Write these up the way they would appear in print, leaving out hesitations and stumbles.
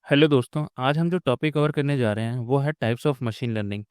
Hello दोस्तों, आज हम जो टॉपिक कवर करने जा रहे हैं वो है टाइप्स ऑफ मशीन लर्निंग।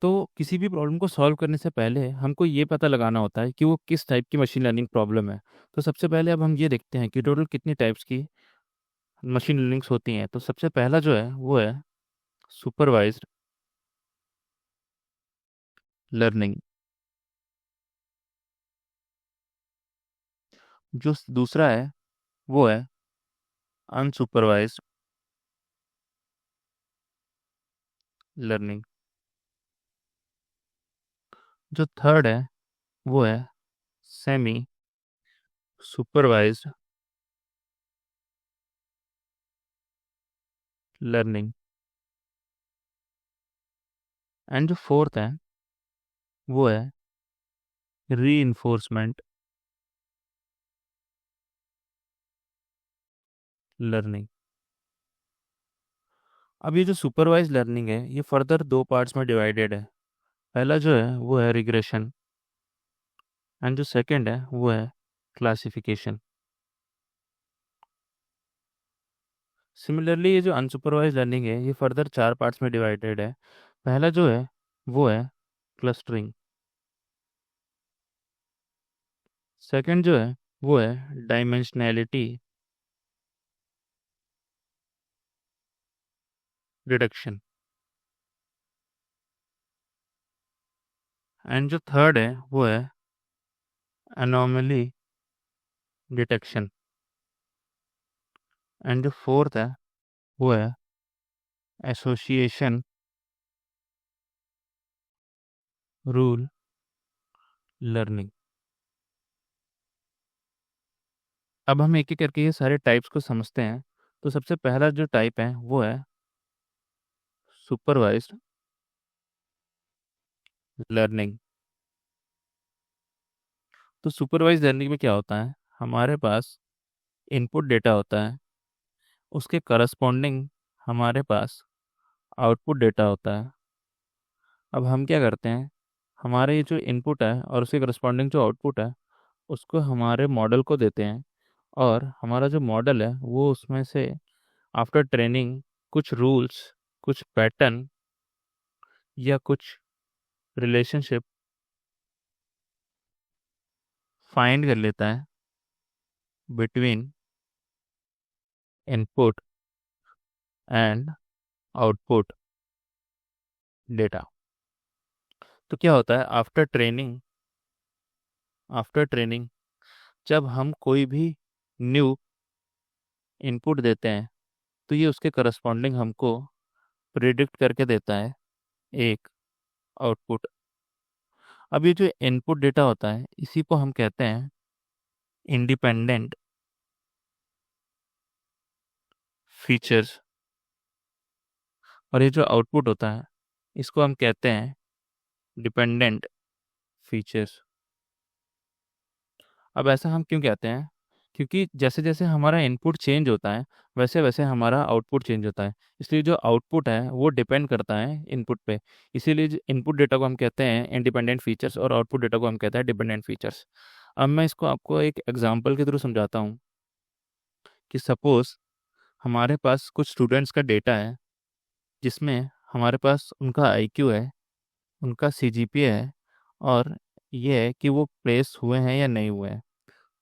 तो किसी भी प्रॉब्लम को सॉल्व करने से पहले हमको ये पता लगाना होता है कि वो किस टाइप की मशीन लर्निंग प्रॉब्लम है। तो सबसे पहले अब हम ये देखते हैं कि टोटल कितनी टाइप्स की मशीन लर्निंग्स होती हैं। तो सबसे पहला जो है वो है सुपरवाइज्ड लर्निंग। जो दूसरा है वो है अनसुपरवाइज्ड लर्निंग। जो थर्ड है वो है सेमी सुपरवाइज्ड लर्निंग। एंड जो फोर्थ है वो है री लर्निंग। अब ये जो सुपरवाइज लर्निंग है ये फर्दर दो पार्ट्स में डिवाइडेड है। पहला जो है वो है रिग्रेशन एंड जो सेकंड है वो है क्लासिफिकेशन। सिमिलरली ये जो अनसुपरवाइज लर्निंग है ये फर्दर चार पार्ट्स में डिवाइडेड है। पहला जो है वो है क्लस्टरिंग। सेकंड जो है वो है डायमेंशनैलिटी रिडक्शन। एंड जो थर्ड है वो है एनोमली डिटेक्शन। एंड जो फोर्थ है वो है एसोसिएशन रूल लर्निंग। अब हम एक एक करके ये सारे टाइप्स को समझते हैं। तो सबसे पहला जो टाइप है वो है सुपरवाइज्ड लर्निंग। तो सुपरवाइज्ड लर्निंग में क्या होता है, हमारे पास इनपुट डेटा होता है, उसके करस्पॉन्डिंग हमारे पास आउटपुट डेटा होता है। अब हम क्या करते हैं, हमारे ये जो इनपुट है और उसके करस्पॉन्डिंग जो आउटपुट है उसको हमारे मॉडल को देते हैं। और हमारा जो मॉडल है वो उसमें से आफ्टर ट्रेनिंग कुछ रूल्स, कुछ पैटर्न या कुछ रिलेशनशिप फाइंड कर लेता है between input and output data. तो क्या होता है आफ्टर ट्रेनिंग जब हम कोई भी न्यू इनपुट देते हैं तो ये उसके करस्पॉन्डिंग हमको प्रिडिक्ट करके देता है एक आउटपुट। अब ये जो इनपुट डेटा होता है इसी को हम कहते हैं इंडिपेंडेंट फीचर्स। और ये जो आउटपुट होता है इसको हम कहते हैं डिपेंडेंट फीचर्स। अब ऐसा हम क्यों कहते हैं, क्योंकि जैसे जैसे हमारा इनपुट चेंज होता है वैसे वैसे हमारा आउटपुट चेंज होता है। इसलिए जो आउटपुट है वो डिपेंड करता है इनपुट पे। इसीलिए जो इनपुट डेटा को हम कहते हैं इंडिपेंडेंट फीचर्स और आउटपुट डेटा को हम कहते हैं डिपेंडेंट फीचर्स। अब मैं इसको आपको एक एग्जांपल के थ्रू समझाता हूँ कि सपोज हमारे पास कुछ स्टूडेंट्स का डेटा है जिसमें हमारे पास उनका आईक्यू है, उनका सीजीपीए है और ये है कि वो प्लेस हुए हैं या नहीं हुए हैं।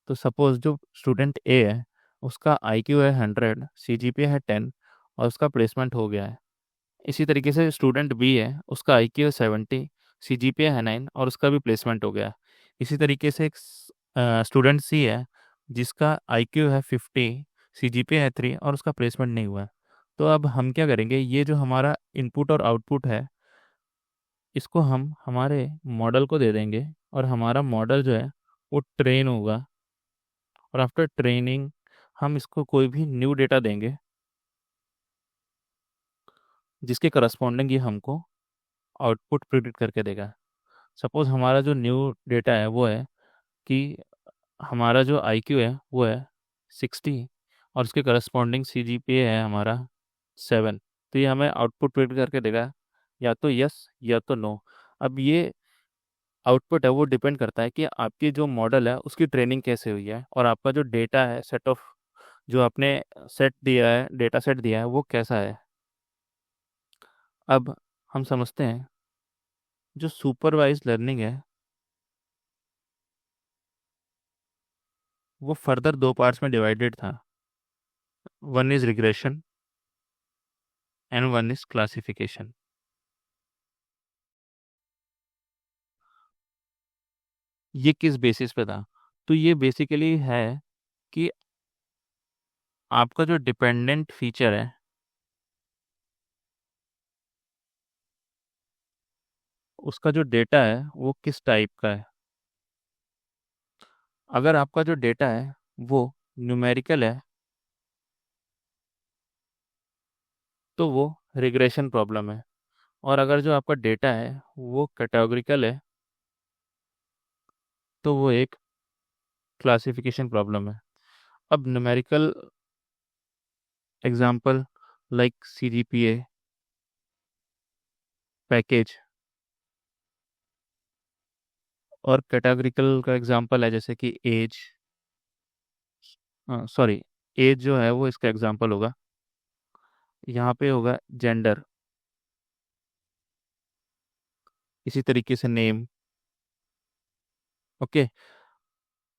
तो सपोज जो स्टूडेंट ए है उसका आईक्यू है 100, सीजीपीए है 10 और उसका प्लेसमेंट हो गया है। इसी तरीके से स्टूडेंट बी है, उसका आईक्यू है 70, सीजीपीए है 9 और उसका भी प्लेसमेंट हो गया है। इसी तरीके से एक स्टूडेंट सी है जिसका आईक्यू है 50, सीजीपीए है 3 और उसका प्लेसमेंट नहीं हुआ है। तो अब हम क्या करेंगे, ये जो हमारा इनपुट और आउटपुट है इसको हम हमारे मॉडल को दे देंगे और हमारा मॉडल जो है वो ट्रेन होगा। और आफ्टर ट्रेनिंग हम इसको कोई भी न्यू डेटा देंगे जिसके करस्पॉन्डिंग ये हमको आउटपुट प्रिडिक्ट करके देगा। सपोज हमारा जो न्यू डेटा है वो है कि हमारा जो आईक्यू है वो है 60 और उसके करस्पॉन्डिंग सीजीपीए है हमारा 7। तो ये हमें आउटपुट प्रिडिक्ट करके देगा या तो यस या तो नो। अब ये आउटपुट है वो डिपेंड करता है कि आपकी जो मॉडल है उसकी ट्रेनिंग कैसे हुई है और आपका जो डेटा है, सेट ऑफ जो आपने सेट दिया है, डेटा सेट दिया है, वो कैसा है। अब हम समझते हैं जो सुपरवाइज लर्निंग है वो फर्दर दो पार्ट्स में डिवाइडेड था। One is regression and one is classification. ये किस बेसिस पे था? तो ये बेसिकली है कि आपका जो डिपेंडेंट फीचर है उसका जो डेटा है वो किस टाइप का है। अगर आपका जो डेटा है वो न्यूमेरिकल है तो वो रिग्रेशन प्रॉब्लम है, और अगर जो आपका डेटा है वो कैटेगोरिकल है तो वो एक क्लासिफिकेशन प्रॉब्लम है। अब numerical example like CGPA, package, और कैटेगरिकल का एग्जांपल है जैसे कि एज, सॉरी, एज जो है वो इसका एग्जांपल होगा। यहाँ पे होगा जेंडर, इसी तरीके से नेम। ओके।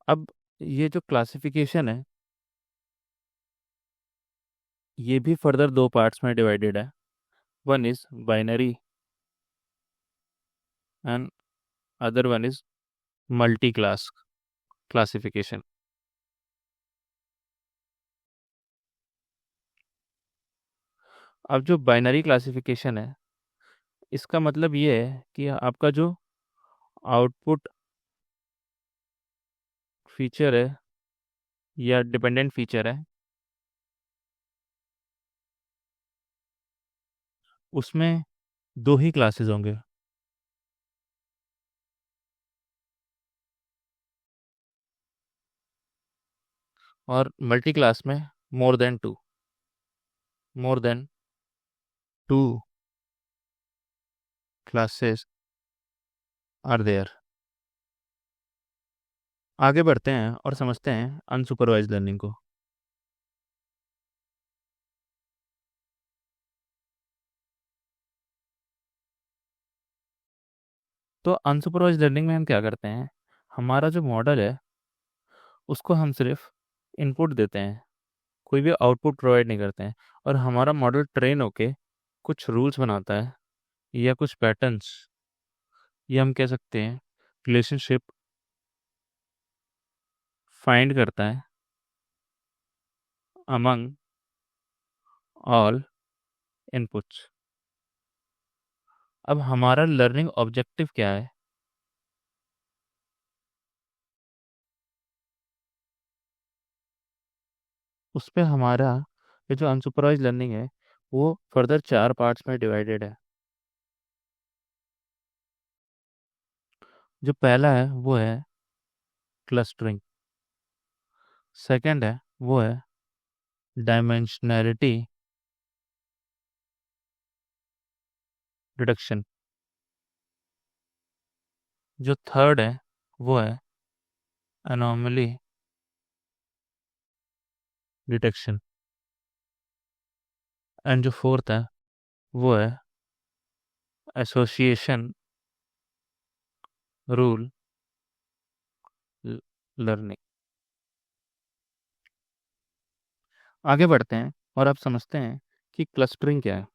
अब ये जो क्लासिफिकेशन है ये भी फर्दर दो पार्ट्स में डिवाइडेड है। One is binary and other one is multi class classification. अब जो बाइनरी क्लासिफिकेशन है इसका मतलब ये है कि आपका जो आउटपुट फीचर है या डिपेंडेंट फीचर है उसमें दो ही क्लासेस होंगे, और मल्टी क्लास में more than two, more than two classes are there. आगे बढ़ते हैं और समझते हैं अनसुपरवाइज्ड लर्निंग को। तो अनसुपरवाइज्ड लर्निंग में हम क्या करते हैं, हमारा जो मॉडल है उसको हम सिर्फ इनपुट देते हैं, कोई भी आउटपुट प्रोवाइड नहीं करते हैं, और हमारा मॉडल ट्रेन होके कुछ रूल्स बनाता है या कुछ पैटर्न्स, या हम कह सकते हैं रिलेशनशिप फाइंड करता है अमंग ऑल इनपुट्स। अब हमारा लर्निंग ऑब्जेक्टिव क्या है? उस पे हमारा ये जो अनसुपरवाइज लर्निंग है वो फर्दर चार पार्ट्स में डिवाइडेड है। जो पहला है वो है क्लस्टरिंग, सेकंड है वो है डायमेंशनैलिटी रिडक्शन, जो थर्ड है वो है एनोमली डिटेक्शन, एंड जो फोर्थ है वो है एसोसिएशन रूल लर्निंग। आगे बढ़ते हैं और अब समझते हैं कि क्लस्टरिंग क्या है।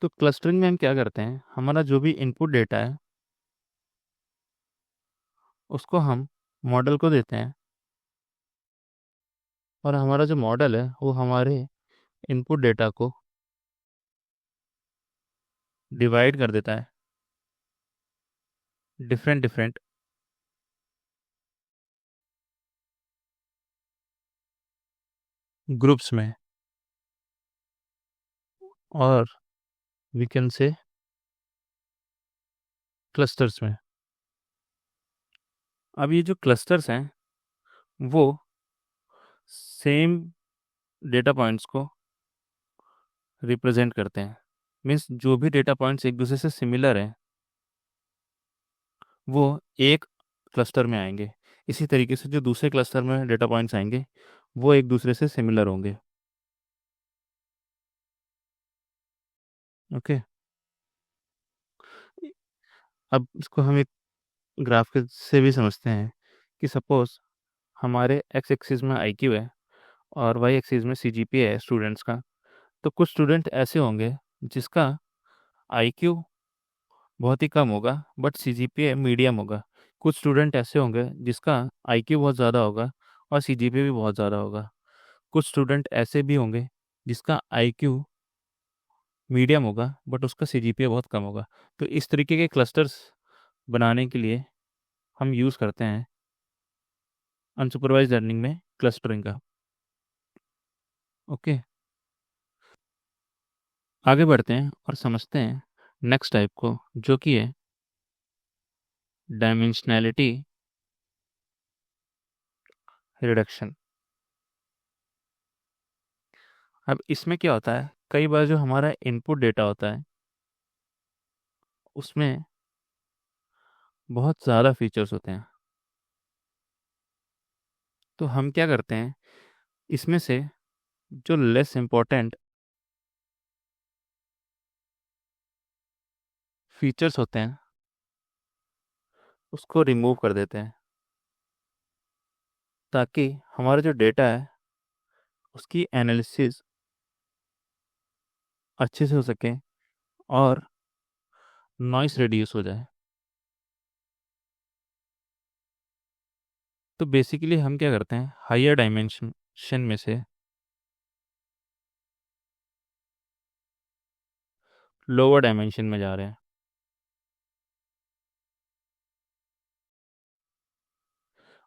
तो क्लस्टरिंग में हम क्या करते हैं, हमारा जो भी इनपुट डेटा है उसको हम मॉडल को देते हैं, और हमारा जो मॉडल है वो हमारे इनपुट डेटा को डिवाइड कर देता है डिफरेंट डिफरेंट ग्रुप्स में, और वी कैन से क्लस्टर्स में। अब ये जो क्लस्टर्स हैं वो सेम डेटा पॉइंट्स को रिप्रेजेंट करते हैं। मीन्स जो भी डेटा पॉइंट्स एक दूसरे से सिमिलर हैं वो एक क्लस्टर में आएंगे। इसी तरीके से जो दूसरे क्लस्टर में डेटा पॉइंट्स आएंगे वो एक दूसरे से सिमिलर होंगे। ओके। अब इसको हम एक ग्राफ के से भी समझते हैं कि सपोज हमारे एक्स एक्सिस में आईक्यू है और वाई एक्सिस में सीजीपीए है स्टूडेंट्स का। तो कुछ स्टूडेंट ऐसे होंगे जिसका आईक्यू बहुत ही कम होगा बट सीजीपीए मीडियम होगा। कुछ स्टूडेंट ऐसे होंगे जिसका आईक्यू बहुत ज़्यादा होगा और सीजीपीए भी बहुत ज़्यादा होगा। कुछ स्टूडेंट ऐसे भी होंगे जिसका आईक्यू मीडियम होगा बट उसका सीजीपीए बहुत कम होगा। तो इस तरीके के क्लस्टर्स बनाने के लिए हम यूज़ करते हैं अनसुपरवाइज्ड लर्निंग में क्लस्टरिंग का। ओके। आगे बढ़ते हैं और समझते हैं नेक्स्ट टाइप को जो कि है डायमेंशनैलिटी रिडक्शन। अब इसमें क्या होता है, कई बार जो हमारा इनपुट डेटा होता है उसमें बहुत ज़्यादा फीचर्स होते हैं। तो हम क्या करते हैं, इसमें से जो लेस इम्पोर्टेंट फीचर्स होते हैं उसको रिमूव कर देते हैं ताकि हमारा जो डेटा है उसकी एनालिसिस अच्छे से हो सके और नॉइस रिड्यूस हो जाए। तो बेसिकली हम क्या करते हैं, हायर डायमेंशन में से लोअर डायमेंशन में जा रहे हैं।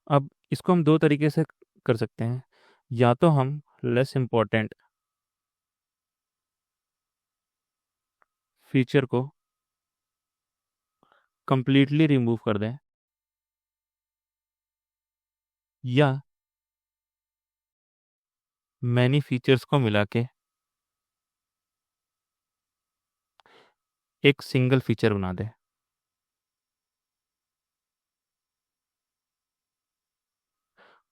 अब इसको हम दो तरीके से कर सकते हैं। या तो हम लेस इम्पोर्टेंट फीचर को कंप्लीटली रिमूव कर दें या मैनी फीचर्स को मिला के एक सिंगल फीचर बना दें।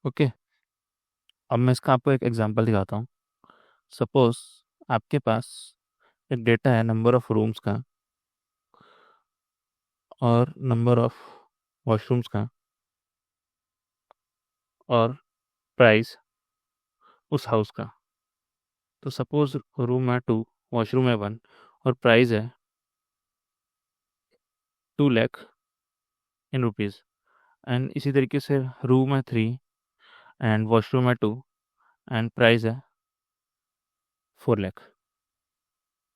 ओके। अब मैं इसका आपको एक एग्जांपल दिखाता हूँ। सपोज आपके पास एक डेटा है नंबर ऑफ रूम्स का और नंबर ऑफ वॉशरूम्स का और प्राइस उस हाउस का। तो सपोज रूम है 2, वॉशरूम है 1 और प्राइस है 2 लाख इन रुपीज़। एंड इसी तरीके से रूम है 3 एंड वॉशरूम है 2 एंड प्राइस है 4 लाख।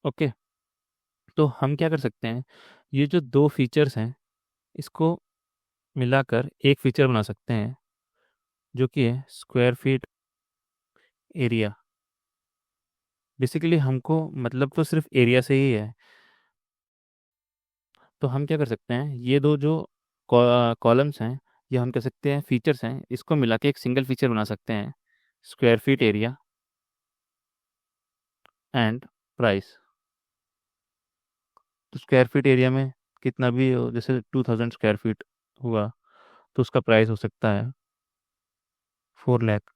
ओके। तो हम क्या कर सकते हैं, ये जो दो फीचर्स हैं इसको मिलाकर एक फीचर बना सकते हैं जो कि है स्क्वायर फीट एरिया। बेसिकली हमको मतलब तो सिर्फ एरिया से ही है। तो हम क्या कर सकते हैं, ये दो जो कॉलम्स हैं ये हम कह सकते हैं फीचर्स हैं, इसको मिला के एक सिंगल फीचर बना सकते हैं square feet area and price. तो स्क्वायर फीट एरिया में कितना भी हो, जैसे 2000 स्क्वायर फीट हुआ तो उसका प्राइस हो सकता है 4 लाख।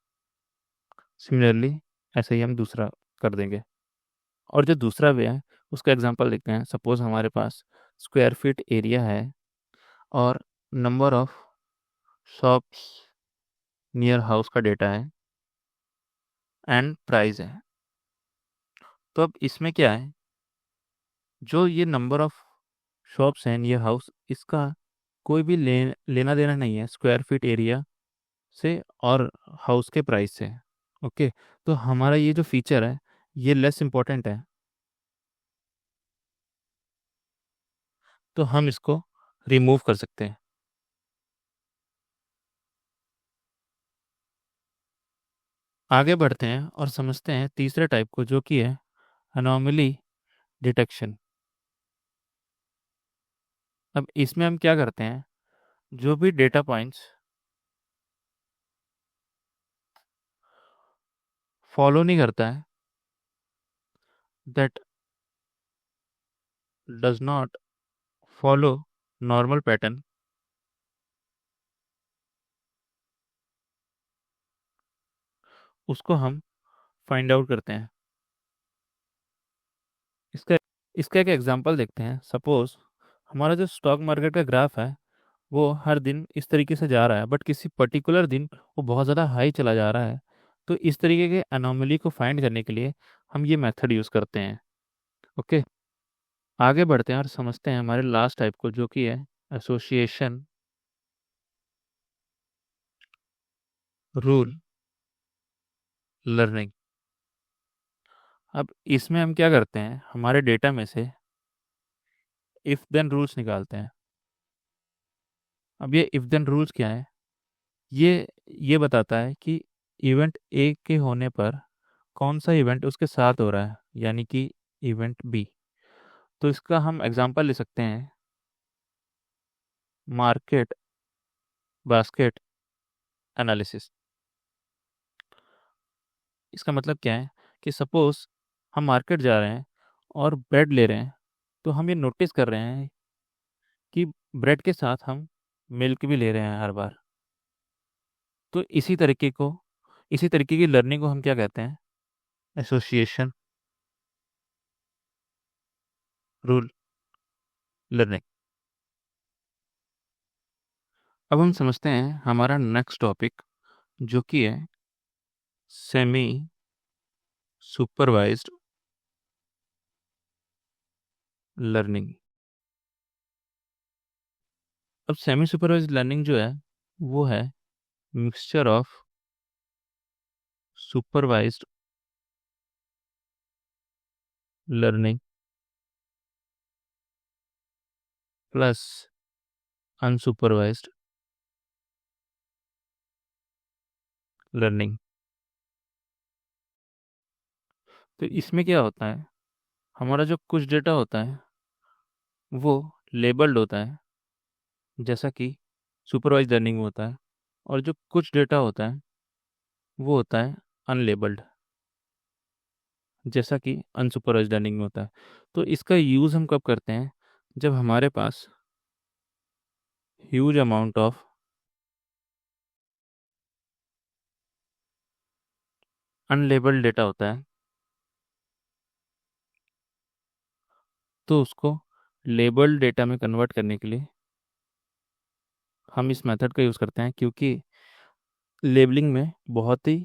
सिमिलरली ऐसे ही हम दूसरा कर देंगे। और जो दूसरा वे है उसका एग्जांपल देखते हैं। सपोज हमारे पास स्क्वायर फीट एरिया है और number of shops near house का डेटा है एंड प्राइस है। तो अब इसमें क्या है, जो ये नंबर ऑफ शॉप्स हैं नियर हाउस इसका कोई भी लेना देना नहीं है स्क्वायर फीट एरिया से और हाउस के प्राइस से। ओके। तो हमारा ये जो फीचर है ये लेस इम्पोर्टेंट है, तो हम इसको रिमूव कर सकते हैं। आगे बढ़ते हैं और समझते हैं तीसरे टाइप को जो कि है अनोमली डिटेक्शन। अब इसमें हम क्या करते हैं, जो भी डेटा पॉइंट्स फॉलो नहीं करता है, that does not follow normal pattern उसको हम फाइंड आउट करते हैं। इसका इसका एक एग्जांपल देखते हैं। सपोज हमारा जो स्टॉक मार्केट का ग्राफ है वो हर दिन इस तरीके से जा रहा है, बट किसी पर्टिकुलर दिन वो बहुत ज़्यादा हाई चला जा रहा है। तो इस तरीके के अनोमली को फाइंड करने के लिए हम ये मेथड यूज़ करते हैं। ओके, आगे बढ़ते हैं और समझते हैं हमारे लास्ट टाइप को, जो कि है एसोसिएशन रूल लर्निंग। अब इसमें हम क्या करते हैं, हमारे डेटा में से इफ देन रूल्स निकालते हैं। अब ये इफ देन रूल्स क्या है, ये बताता है कि इवेंट ए के होने पर कौन सा इवेंट उसके साथ हो रहा है, यानी कि इवेंट बी। तो इसका हम एग्जांपल ले सकते हैं, मार्केट बास्केट एनालिसिस। इसका मतलब क्या है कि सपोज हम मार्केट जा रहे हैं और ब्रेड ले रहे हैं, तो हम ये नोटिस कर रहे हैं कि ब्रेड के साथ हम मिल्क भी ले रहे हैं हर बार। तो इसी तरीके की लर्निंग को हम क्या कहते हैं, एसोसिएशन रूल लर्निंग। अब हम समझते हैं हमारा नेक्स्ट टॉपिक, जो कि है सेमी सुपरवाइज्ड लर्निंग। अब सेमी सुपरवाइज्ड लर्निंग जो है वो है mixture of supervised learning plus unsupervised learning. तो इसमें क्या होता है, हमारा जो कुछ डेटा होता है वो लेबल्ड होता है, जैसा कि सुपरवाइज्ड लर्निंग में होता है, और जो कुछ डेटा होता है वो होता है अनलेबल्ड, जैसा कि अनसुपरवाइज्ड लर्निंग में होता है। तो इसका यूज़ हम कब करते हैं, जब हमारे पास huge amount of unlabelled data होता है, तो उसको लेबल्ड डेटा में कन्वर्ट करने के लिए हम इस मेथड का यूज़ करते हैं। क्योंकि लेबलिंग में बहुत ही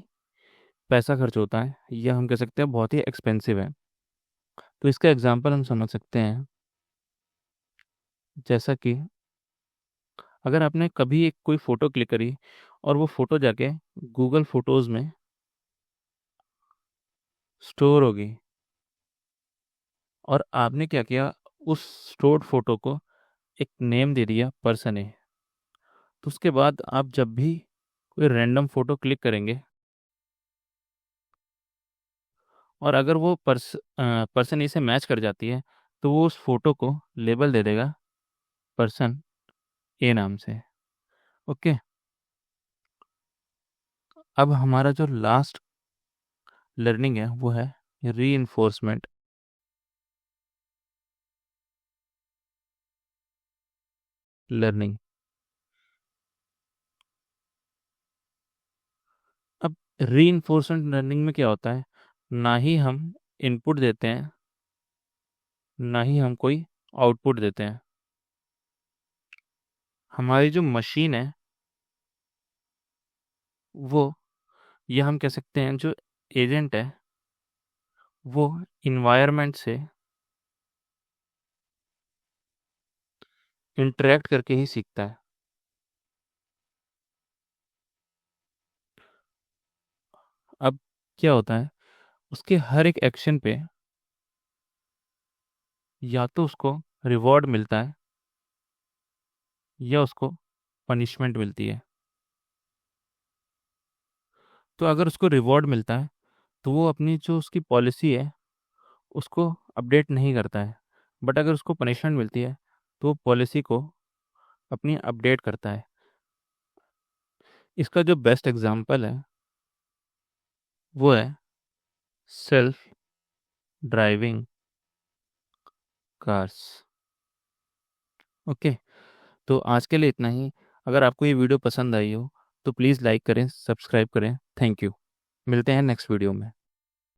पैसा खर्च होता है, या हम कह सकते हैं बहुत ही एक्सपेंसिव है। तो इसका एग्जांपल हम समझ सकते हैं, जैसा कि अगर आपने कभी एक कोई फ़ोटो क्लिक करी और वो फ़ोटो जाके गूगल फ़ोटोज़ में स्टोर होगी, और आपने क्या किया, उस स्टोर्ड फ़ोटो को एक नेम दे दिया पर्सन ए। तो उसके बाद आप जब भी कोई रैंडम फ़ोटो क्लिक करेंगे और अगर वो पर्सन ए से मैच कर जाती है, तो वो उस फोटो को लेबल दे देगा पर्सन ए नाम से। ओके, अब हमारा जो लास्ट लर्निंग है वो है री इन्फोर्समेंट लर्निंग। अब री इन्फोर्समेंट लर्निंग में क्या होता है, ना ही हम इनपुट देते हैं, ना ही हम कोई आउटपुट देते हैं। हमारी जो मशीन है वो, या हम कह सकते हैं जो एजेंट है, वो इन्वायरमेंट से इंटरेक्ट करके ही सीखता है। अब क्या होता है, उसके हर एक एक्शन पे या तो उसको रिवॉर्ड मिलता है या उसको पनिशमेंट मिलती है। तो अगर उसको रिवॉर्ड मिलता है तो वो अपनी जो उसकी पॉलिसी है उसको अपडेट नहीं करता है, बट अगर उसको पनिशमेंट मिलती है तो वो पॉलिसी को अपनी अपडेट करता है। इसका जो बेस्ट एग्जांपल है वो है सेल्फ ड्राइविंग कार्स। ओके, तो आज के लिए इतना ही। अगर आपको ये वीडियो पसंद आई हो तो प्लीज़ लाइक करें, सब्सक्राइब करें। Thank you. मिलते हैं नेक्स्ट वीडियो में।